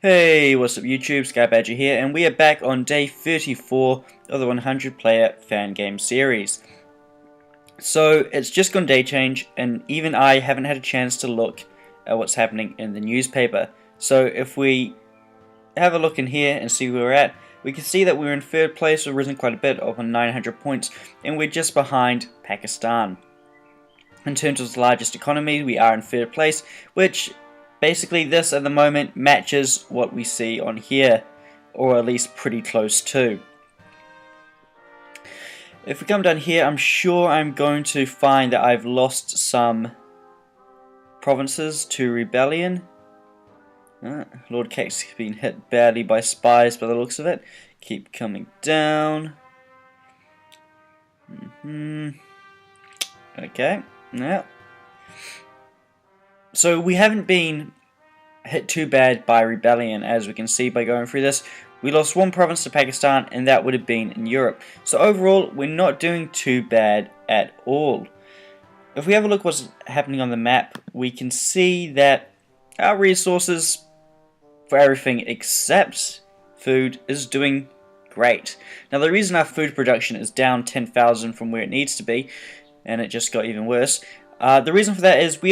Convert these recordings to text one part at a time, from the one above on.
Hey, what's up YouTube, Sky Badger here, and we are back on day 34 of the 100 player fan game series. So, it's just gone day change, and even I haven't had a chance to look at what's happening in the newspaper. So, if we have a look in here and see where we're at, we can see that we're in third place, we've risen quite a bit, up on 900 points, and we're just behind Pakistan. In terms of the largest economy, we are in third place, which basically this at the moment matches what we see on here, or at least pretty close to. If we come down here, I'm sure I'm going to find that I've lost some provinces to rebellion. Lord Cake's been hit badly by spies by the looks of it. Keep coming down. Okay. Yeah. So we haven't been hit too bad by rebellion, as we can see by going through this. We lost one province to Pakistan, and that would have been in Europe. So overall, we're not doing too bad at all. If we have a look what's happening on the map, we can see that our resources for everything except food is doing great. Now the reason our food production is down 10,000 from where it needs to be, and it just got even worse, the reason for that is we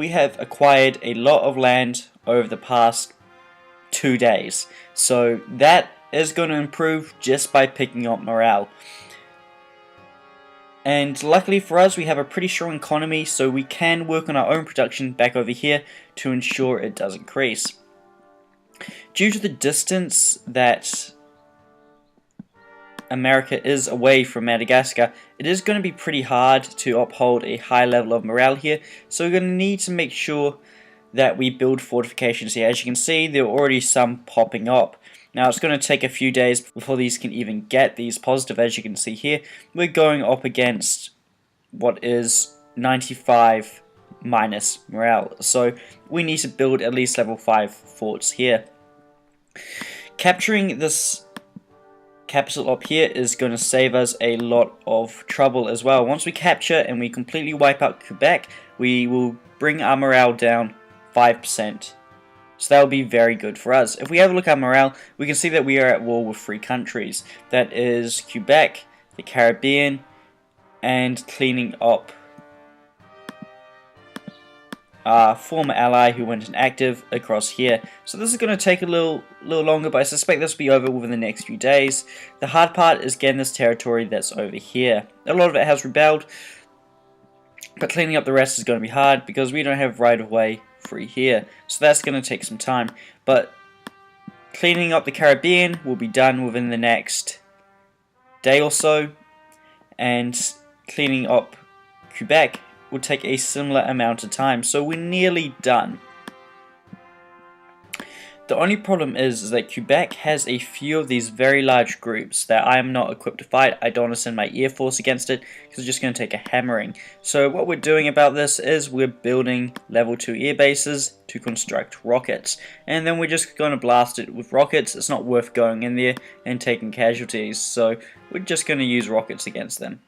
have acquired a lot of land over the past 2 days. So that is going to improve just by picking up morale. And luckily for us, we have a pretty strong economy, so we can work on our own production back over here to ensure it does increase. Due to the distance that America is away from Madagascar, it is going to be pretty hard to uphold a high level of morale here, so we're going to need to make sure that we build fortifications here. As you can see, there are already some popping up. Now it's going to take a few days before these can even get these positive. As you can see here, we're going up against what is 95 minus morale, so we need to build at least level 5 forts here. Capturing this capital up here is going to save us a lot of trouble as well. Once we capture and we completely wipe out Quebec, we will bring our morale down 5%. So that will be very good for us. If we have a look at morale, we can see that we are at war with 3 countries. That is Quebec, the Caribbean, and cleaning up our former ally who went inactive across here. So this is going to take a little longer, but I suspect this will be over within the next few days. The hard part is getting this territory that's over here. A lot of it has rebelled, but cleaning up the rest is going to be hard because we don't have right of way free here. So that's going to take some time. But cleaning up the Caribbean will be done within the next day or so, and cleaning up Quebec will take a similar amount of time, so we're nearly done. The only problem is that Quebec has a few of these very large groups that I am not equipped to fight. I don't want to send my air force against it because it's just going to take a hammering. So what we're doing about this is we're building level 2 air bases to construct rockets, and then we're just going to blast it with rockets. It's not worth going in there and taking casualties, so we're just going to use rockets against them.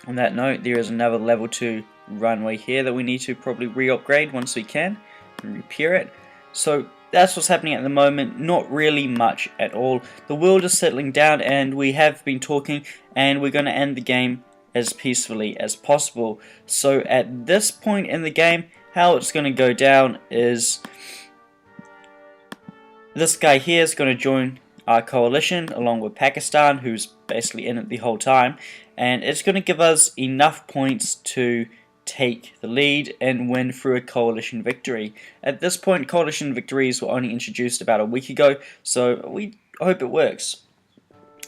On that note, there is another level 2 runway here that we need to probably re-upgrade once we can and repair it. So that's what's happening at the moment. Not really much at all. The world is settling down, and we have been talking, and we're going to end the game as peacefully as possible. So at this point in the game, how it's going to go down is this guy here is going to join our coalition along with Pakistan, who's basically in it the whole time, and it's going to give us enough points to take the lead and win through a coalition victory. At this point, coalition victories were only introduced about a week ago, so we hope it works.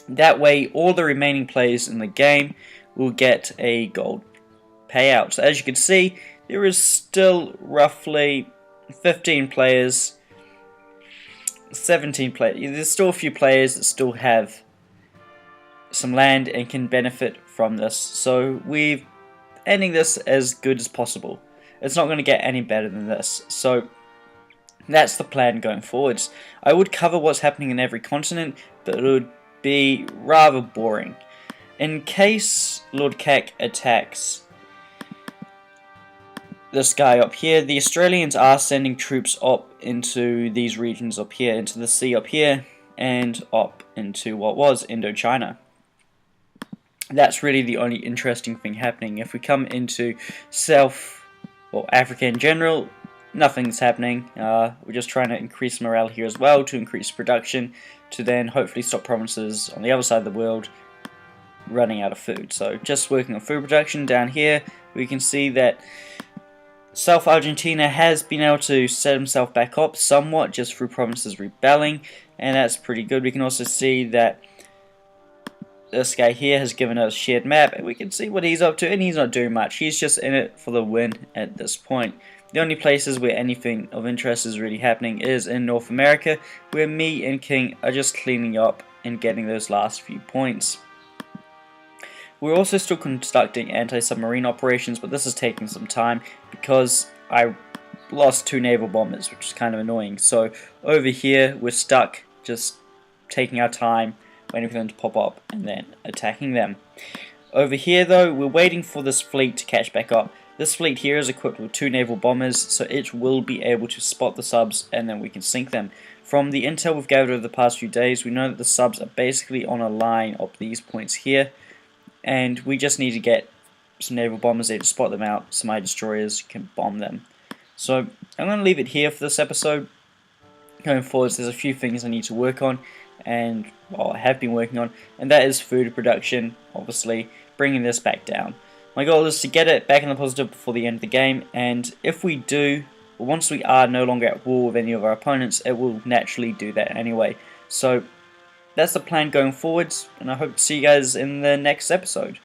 That way, all the remaining players in the game will get a gold payout. So as you can see, there is still roughly 15 players, 17 players. There's still a few players that still have some land and can benefit from this. So we're ending this as good as possible. It's not going to get any better than this. So that's the plan going forwards. I would cover what's happening in every continent, but it would be rather boring. In case Lord Kek attacks this guy up here, the Australians are sending troops up into these regions up here, into the sea up here, and up into what was Indochina. That's really the only interesting thing happening. If we come into South or Africa in general, nothing's happening. We're just trying to increase morale here as well, to increase production, to then hopefully stop provinces on the other side of the world running out of food. So just working on food production. Down here we can see that South Argentina has been able to set himself back up somewhat just through provinces rebelling, and that's pretty good. We can also see that this guy here has given us a shared map, and we can see what he's up to, and he's not doing much. He's just in it for the win at this point. The only places where anything of interest is really happening is in North America, where me and King are just cleaning up and getting those last few points. We're also still conducting anti-submarine operations, but this is taking some time because I lost 2 naval bombers, which is kind of annoying. So over here we're stuck just taking our time, waiting for them to pop up and then attacking them. Over here though, we're waiting for this fleet to catch back up. This fleet here is equipped with 2 naval bombers, so it will be able to spot the subs and then we can sink them. From the intel we've gathered over the past few days, we know that the subs are basically on a line up these points here, and we just need to get some naval bombers there to spot them out so my destroyers can bomb them. So I'm going to leave it here for this episode. Going forwards, there's a few things I need to work on, and well, I have been working on, and that is food production, obviously, bringing this back down. My goal is to get it back in the positive before the end of the game, and if we do, once we are no longer at war with any of our opponents, it will naturally do that anyway. So that's the plan going forwards, and I hope to see you guys in the next episode.